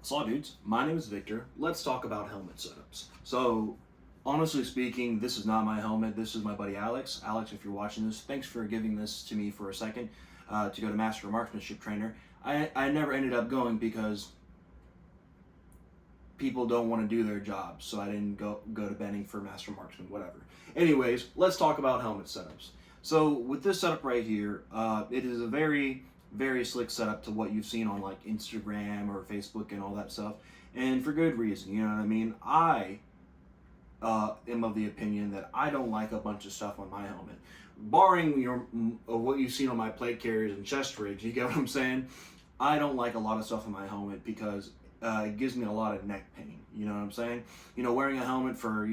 So, dudes, my name is Victor. Let's talk about helmet setups. So, honestly speaking, this is not my helmet. This is my buddy Alex. Alex, if you're watching this, thanks for giving this to me for a second to go to Master Marksmanship Trainer. I never ended up going because people don't want to do their jobs, so I didn't go to Benning for Master Marksman, whatever. Anyways, let's talk about helmet setups. So, with this setup right here, it is a very slick setup to what you've seen on like Instagram or Facebook and all that stuff, and for good reason. You know what I mean? I am of the opinion that I don't like a bunch of stuff on my helmet, barring what you've seen on my plate carriers and chest rigs. You get what I'm saying? I don't like a lot of stuff on my helmet because it gives me a lot of neck pain. You know what I'm saying? Wearing a helmet for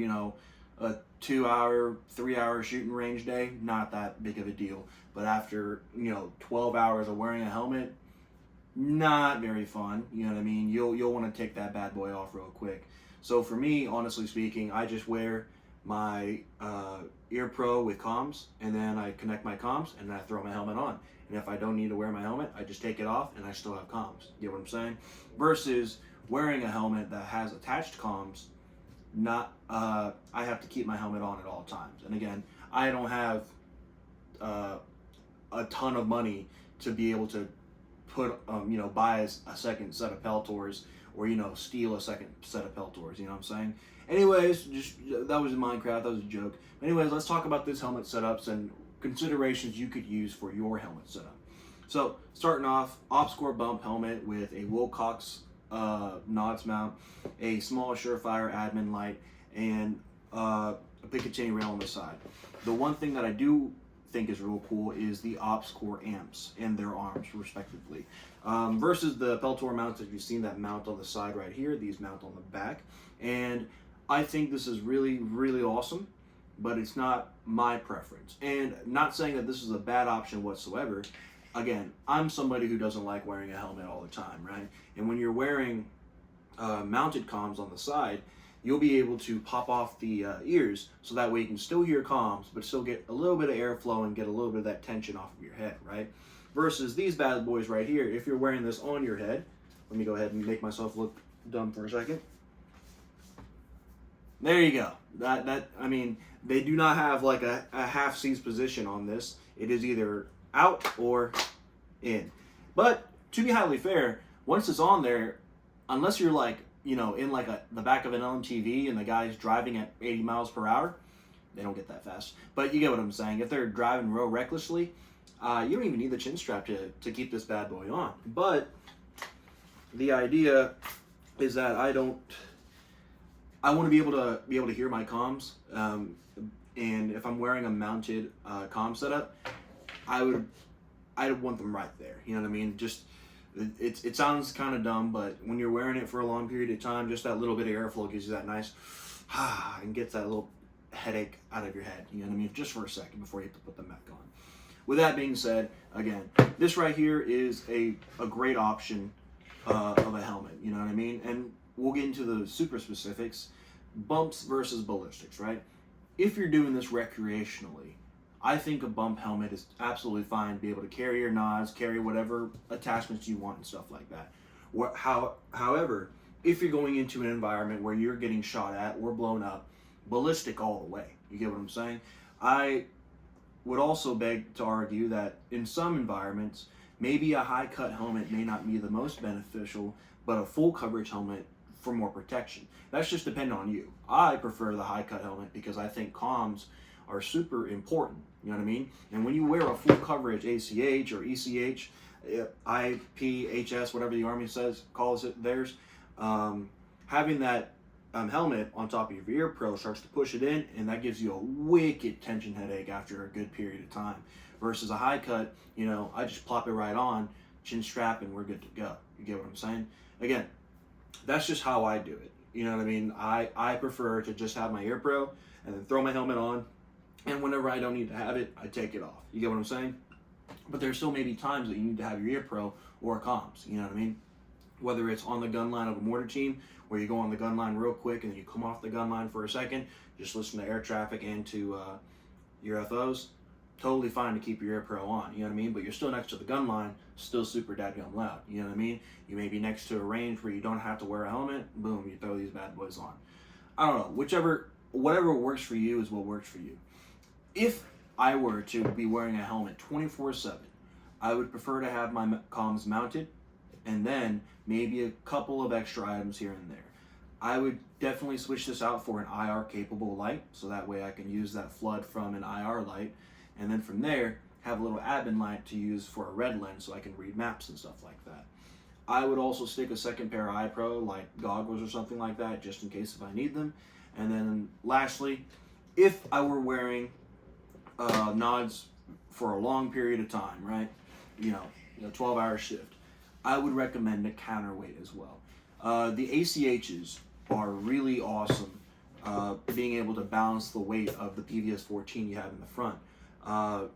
a 2 hour, 3 hour shooting range day, not that big of a deal. But after 12 hours of wearing a helmet, not very fun. You know what I mean? You'll want to take that bad boy off real quick. So for me, honestly speaking, I just wear my ear pro with comms, and then I connect my comms, and then I throw my helmet on. And if I don't need to wear my helmet, I just take it off, and I still have comms. You get what I'm saying? Versus wearing a helmet that has attached comms, I have to keep my helmet on at all times. And again, I don't have a ton of money to be able to buy a second set of Peltors, or steal a second set of Peltors. You know what I'm saying? Anyways, just that was in Minecraft. That was a joke. Anyways, let's talk about this helmet setups and considerations you could use for your helmet setup. So starting off, OpScore bump helmet with a Wilcox nods mount, a small Surefire admin light, and a Picatinny rail on the side. The one thing that I do think is real cool is the OpScore amps and their arms, respectively. Versus the Peltor mounts that you've seen that mount on the side right here, these mount on the back. And I think this is really awesome, but it's not my preference. And not saying that this is a bad option whatsoever. Again, I'm somebody who doesn't like wearing a helmet all the time, right? And when you're wearing mounted comms on the side, you'll be able to pop off the ears, so that way you can still hear comms, but still get a little bit of airflow and get a little bit of that tension off of your head, right? Versus these bad boys right here, if you're wearing this on your head, let me go ahead and make myself look dumb for a second. There you go. I mean, they do not have like a half seized position on this. It is either out or in. But to be highly fair, once it's on there, unless you're like, in like the back of an LMTV and the guy's driving at 80 miles per hour, they don't get that fast. But you get what I'm saying. If they're driving real recklessly, you don't even need the chin strap to keep this bad boy on. But the idea is that I want to be able to hear my comms, and if I'm wearing a mounted comm setup, I'd want them right there. You know what I mean? Just it sounds kind of dumb, but when you're wearing it for a long period of time, just that little bit of airflow gives you that nice and gets that little headache out of your head. You know what I mean? Just for a second before you have to put the mech on. With that being said, again, this right here is a great option of a helmet. You know what I mean? And we'll get into the super specifics. Bumps versus ballistics, right? If you're doing this recreationally, I think a bump helmet is absolutely fine to be able to carry your nods, carry whatever attachments you want and stuff like that. However, if you're going into an environment where you're getting shot at or blown up, ballistic all the way. You get what I'm saying? I would also beg to argue that in some environments, maybe a high cut helmet may not be the most beneficial, but a full coverage helmet for more protection. That's just dependent on you. I prefer the high cut helmet because I think comms are super important. You know what I mean? And when you wear a full coverage ACH or ECH, IPHS, whatever the Army calls it theirs, having that helmet on top of your ear pro starts to push it in, and that gives you a wicked tension headache after a good period of time. Versus a high cut, I just plop it right on, chin strap, and we're good to go. You get what I'm saying? Again, that's just how I do it. You know what I mean? I prefer to just have my ear pro and then throw my helmet on, and whenever I don't need to have it, I take it off. You get what I'm saying? But there still may be times that you need to have your ear pro or comms. You know what I mean? Whether it's on the gun line of a mortar team, where you go on the gun line real quick and then you come off the gun line for a second, just listen to air traffic and to UFOs, totally fine to keep your Air Pro on, you know what I mean? But you're still next to the gun line, still super dadgum loud, you know what I mean? You may be next to a range where you don't have to wear a helmet, boom, you throw these bad boys on. I don't know, whatever works for you is what works for you. If I were to be wearing a helmet 24/7, I would prefer to have my comms mounted and then maybe a couple of extra items here and there. I would definitely switch this out for an IR capable light, so that way I can use that flood from an IR light, and then from there have a little admin light to use for a red lens so I can read maps and stuff like that. I would also stick a second pair of eye pro, like goggles or something like that, just in case if I need them. And then lastly, if I were wearing nods for a long period of time, right? You know, 12-hour shift, I would recommend a counterweight as well. The ACHs are really awesome, being able to balance the weight of the PVS-14 you have in the front.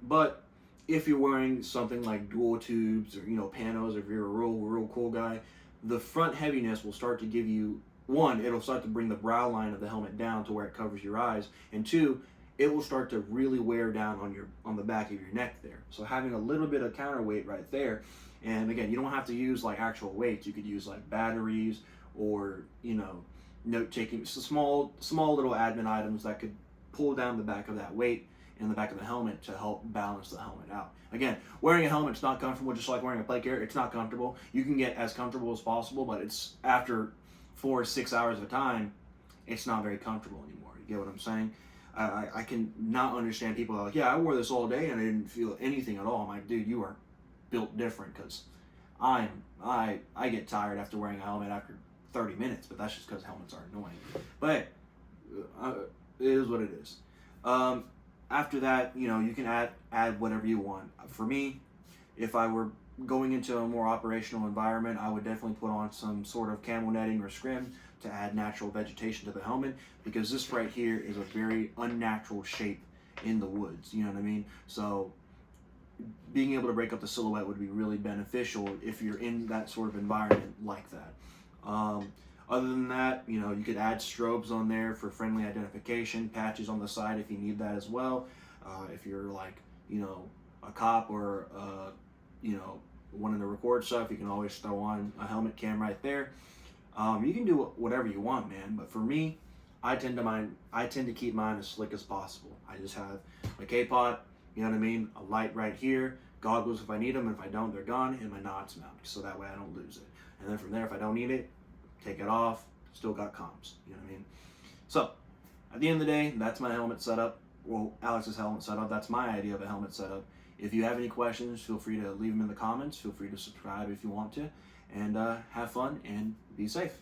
But if you're wearing something like dual tubes or panos, if you're a real cool guy, the front heaviness will start to give you, one, it'll start to bring the brow line of the helmet down to where it covers your eyes, and two, it will start to really wear down on the back of your neck there. So having a little bit of counterweight right there, and again, you don't have to use like actual weights. You could use like batteries or note taking, small little admin items that could pull down the back of that weight in the back of the helmet to help balance the helmet out. Again, wearing a helmet's not comfortable, just like wearing a plate carrier. It's not comfortable. You can get as comfortable as possible, but it's after 4 or 6 hours of time, it's not very comfortable anymore. You get what I'm saying? I can not understand people that are like, yeah, I wore this all day and I didn't feel anything at all. I'm like, dude, you are built different, because I get tired after wearing a helmet after 30 minutes, but that's just because helmets are annoying. But it is what it is. After that, you can add whatever you want. For me, if I were going into a more operational environment, I would definitely put on some sort of camel netting or scrim to add natural vegetation to the helmet, because this right here is a very unnatural shape in the woods, you know what I mean? So being able to break up the silhouette would be really beneficial if you're in that sort of environment like that. Other than that, you could add strobes on there for friendly identification, patches on the side if you need that as well. If you're like, a cop or, wanting to record stuff, you can always throw on a helmet cam right there. You can do whatever you want, man. But for me, I tend to keep mine as slick as possible. I just have my K-pot, you know what I mean? A light right here, goggles if I need them, and if I don't, they're gone, and my nods mount, so that way I don't lose it. And then from there, if I don't need it, take it off, still got comms, you know what I mean? So, at the end of the day, that's my helmet setup. Well, Alex's helmet setup, that's my idea of a helmet setup. If you have any questions, feel free to leave them in the comments. Feel free to subscribe if you want to. And have fun and be safe.